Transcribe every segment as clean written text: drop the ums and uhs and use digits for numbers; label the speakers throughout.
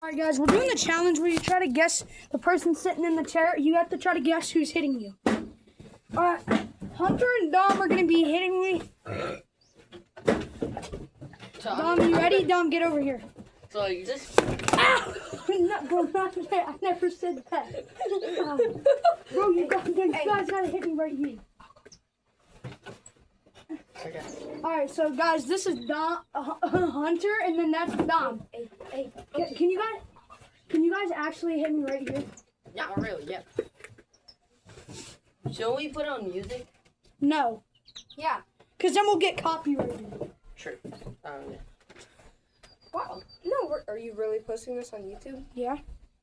Speaker 1: Alright guys, we're doing the challenge where you try to guess the person sitting in the chair. You have to try to guess who's hitting you. Alright, Hunter and Dom are going to be hitting me. Dom, you ready? Dom, get over here.
Speaker 2: So you just...
Speaker 1: Ow! Bro, not that. I never said that. Bro, you guys gotta hit me right here.
Speaker 2: Okay.
Speaker 1: Alright, so guys, this is Dom, Hunter, and then that's Dom.
Speaker 3: Hey,
Speaker 1: Can you guys actually hit me right here?
Speaker 2: Not really, yeah. Shall we put on music?
Speaker 1: No,
Speaker 3: yeah.
Speaker 1: because then we'll get copyrighted.
Speaker 2: Sure. Yeah.
Speaker 3: Wow. No, are you really posting this on YouTube?
Speaker 1: Yeah.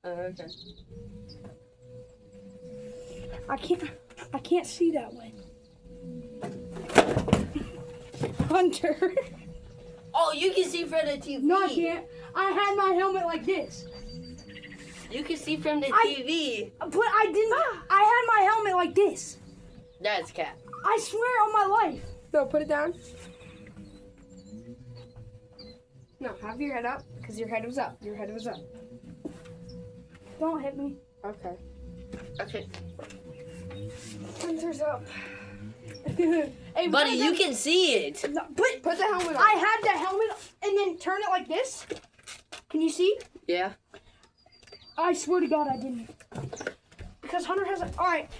Speaker 2: Okay.
Speaker 1: I can't see that way. Hunter.
Speaker 2: Oh, you can see from the TV.
Speaker 1: No, I can't. I had my helmet like this.
Speaker 2: You can see from the TV.
Speaker 1: But I didn't. I had my helmet like this.
Speaker 2: That's cat.
Speaker 1: I swear on my life.
Speaker 3: No, put it down. No, have your head up, because your head was up. Your head was up.
Speaker 1: Don't hit me.
Speaker 3: Okay.
Speaker 2: Okay.
Speaker 3: Hunter's up.
Speaker 1: Hey,
Speaker 2: Buddy, you can see it.
Speaker 1: No, but
Speaker 3: Put the helmet on.
Speaker 1: I had the helmet and then turn it like this. Can you see?
Speaker 2: Yeah.
Speaker 1: I swear to God I didn't. Because Hunter has a... Alright.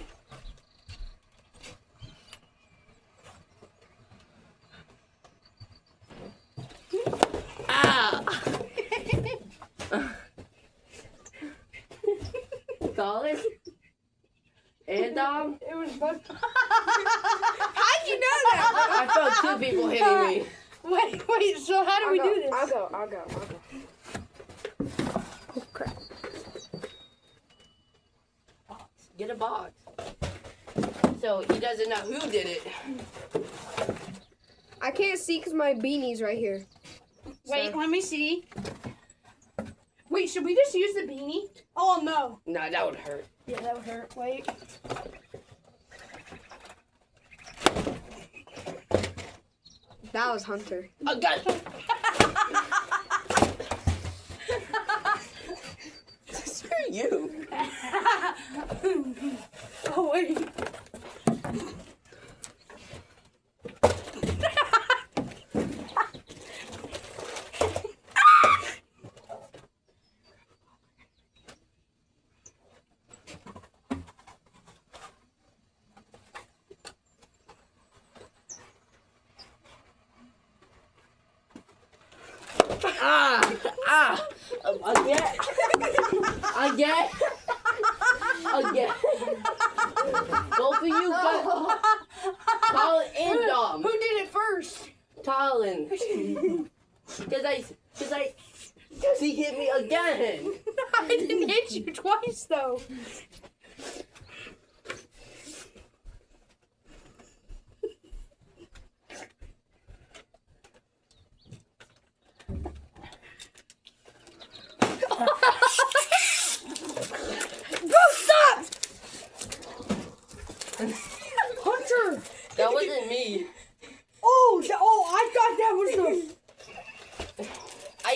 Speaker 2: Ah! Colin? And Dom?
Speaker 1: It was fun.
Speaker 3: How'd you know that?
Speaker 2: I felt two people hitting me.
Speaker 1: Wait, so how do we do this?
Speaker 3: I'll go.
Speaker 1: Oh, crap.
Speaker 2: Get a box. So he doesn't know who did it.
Speaker 3: I can't see because my beanie's right here.
Speaker 1: Wait,
Speaker 3: So-
Speaker 1: let me see. Wait, should we just use the beanie? Oh, no.
Speaker 2: No, that would hurt.
Speaker 1: Yeah, that would hurt. Wait.
Speaker 3: That was Hunter.
Speaker 2: Oh, God. Screw you.
Speaker 1: Oh, wait.
Speaker 2: Again. Both of you got Colin and Dom.
Speaker 1: Who did it first?
Speaker 2: Colin. Cause he hit me again.
Speaker 1: I didn't hit you twice, though. Hunter!
Speaker 2: That wasn't me.
Speaker 1: Oh, I thought that was the...
Speaker 2: I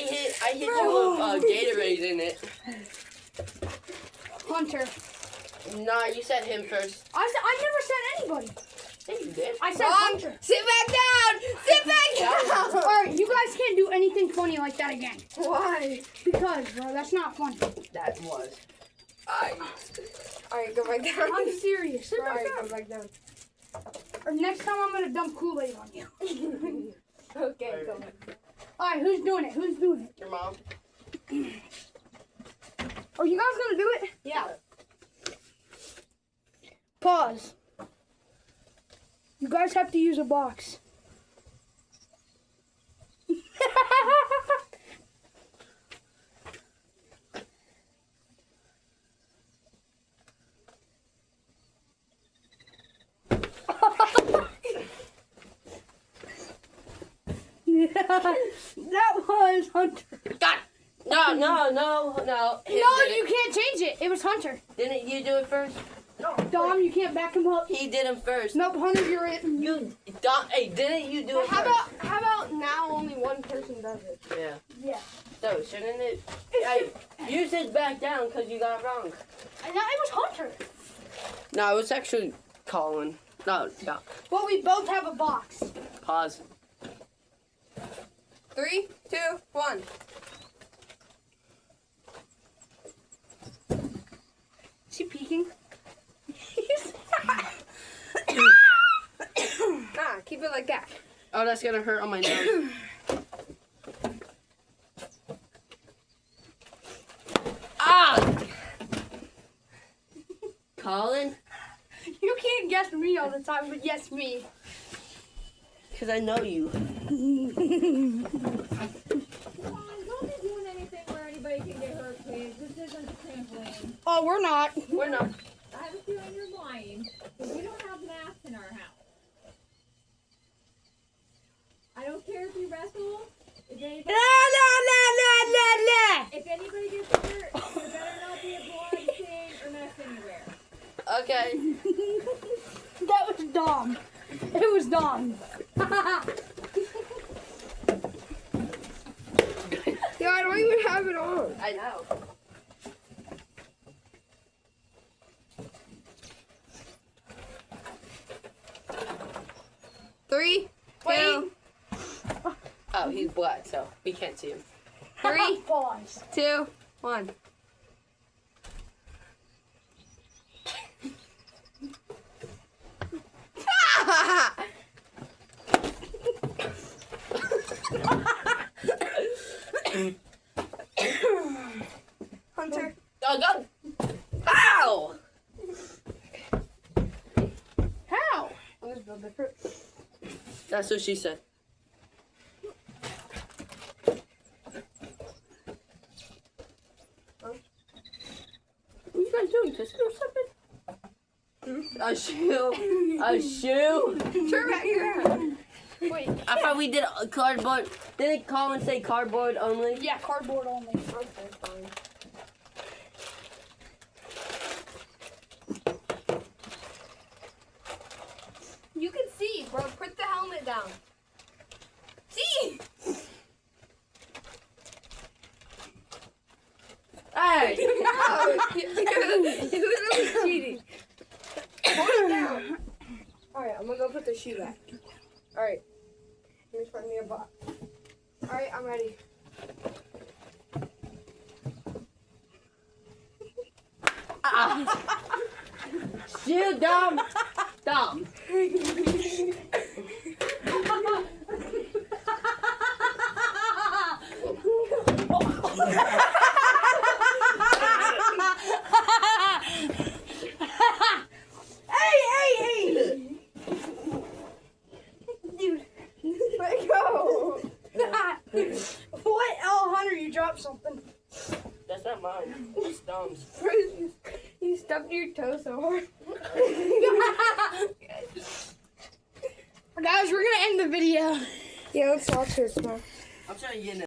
Speaker 2: hit you with Gatorade in it.
Speaker 1: Hunter.
Speaker 2: Nah, you said him first.
Speaker 1: I never said anybody.
Speaker 2: Yeah, you did.
Speaker 1: I said
Speaker 3: Mom,
Speaker 1: Hunter.
Speaker 3: sit back down! Sit back down!
Speaker 1: Alright, you guys can't do anything funny like that again.
Speaker 3: Why?
Speaker 1: Because, bro, that's not funny.
Speaker 2: That was.
Speaker 3: Alright, go back down.
Speaker 1: I'm serious. Sit back
Speaker 3: Alright,
Speaker 1: down.
Speaker 3: go back down.
Speaker 1: Or next time I'm gonna dump Kool-Aid on you.
Speaker 3: Okay, go back.
Speaker 1: Alright, who's doing it? Who's doing it?
Speaker 2: Your mom.
Speaker 1: Are you guys gonna do it?
Speaker 3: Yeah.
Speaker 1: Pause. You guys have to use a box. That was Hunter.
Speaker 2: God. No.
Speaker 1: No, you can't change it. It was Hunter.
Speaker 2: Didn't you do it first?
Speaker 1: Dom, you can't back him up.
Speaker 2: He did him first.
Speaker 1: Nope, Hunter, you're it.
Speaker 2: You, Dom, hey, didn't you do it
Speaker 3: How
Speaker 2: first?
Speaker 3: about now only one person does it?
Speaker 2: Yeah.
Speaker 1: Yeah.
Speaker 2: So, shouldn't it? Hey, You sit back down because you got it wrong.
Speaker 1: And now it was Hunter.
Speaker 2: No, it was actually Colin. No.
Speaker 1: Well, we both have a box.
Speaker 2: Pause.
Speaker 3: 3, 2, 1.
Speaker 1: Is he peeking?
Speaker 3: Nah, keep it like that.
Speaker 2: Oh, that's gonna hurt on my nose. Ah! Colin?
Speaker 1: You can't guess me all the time, but yes, me.
Speaker 2: Because I know you.
Speaker 4: Don't be doing anything where anybody can get hurt, please. This isn't a trampoline.
Speaker 1: Oh, we're not.
Speaker 2: We're not.
Speaker 4: I have a feeling you're lying, because we don't have masks in our house. I don't care if you wrestle. If anybody, if anybody gets hurt, there better not be a blood stain or mess anywhere.
Speaker 2: Okay.
Speaker 1: That was Dom. It was Dom.
Speaker 3: Yeah, I don't even have it on.
Speaker 2: I know.
Speaker 3: Three, two,
Speaker 2: Oh, he's black, so we can't see him.
Speaker 3: 3,
Speaker 1: Pause.
Speaker 3: 2, 1. Hunter.
Speaker 2: Oh, go! Ow!
Speaker 1: How?
Speaker 3: I'm just build different.
Speaker 2: That's what she said. What are you guys doing? Kissing or something? A shoe. A shoe.
Speaker 3: Turn back around.
Speaker 1: Wait.
Speaker 2: I thought we did a cardboard. Didn't Colin say cardboard only?
Speaker 1: Yeah, cardboard only.
Speaker 3: Okay, fine. You can see, bro. Put the helmet down. See?
Speaker 2: Hey!
Speaker 3: You're literally cheating. Hold it down. Alright, I'm gonna go put the shoe back. Alright. Let me find me a box. Alright, I'm ready.
Speaker 2: Shoe, Dom. Dom.
Speaker 1: Hey! Dude.
Speaker 3: Let go.
Speaker 1: What? Oh, Hunter, you dropped something.
Speaker 2: That's not mine. It's Dom's.
Speaker 3: You stubbed your toe so hard.
Speaker 1: Guys, we're gonna end the video.
Speaker 3: Yeah, let's watch this now.
Speaker 2: I'm trying to get in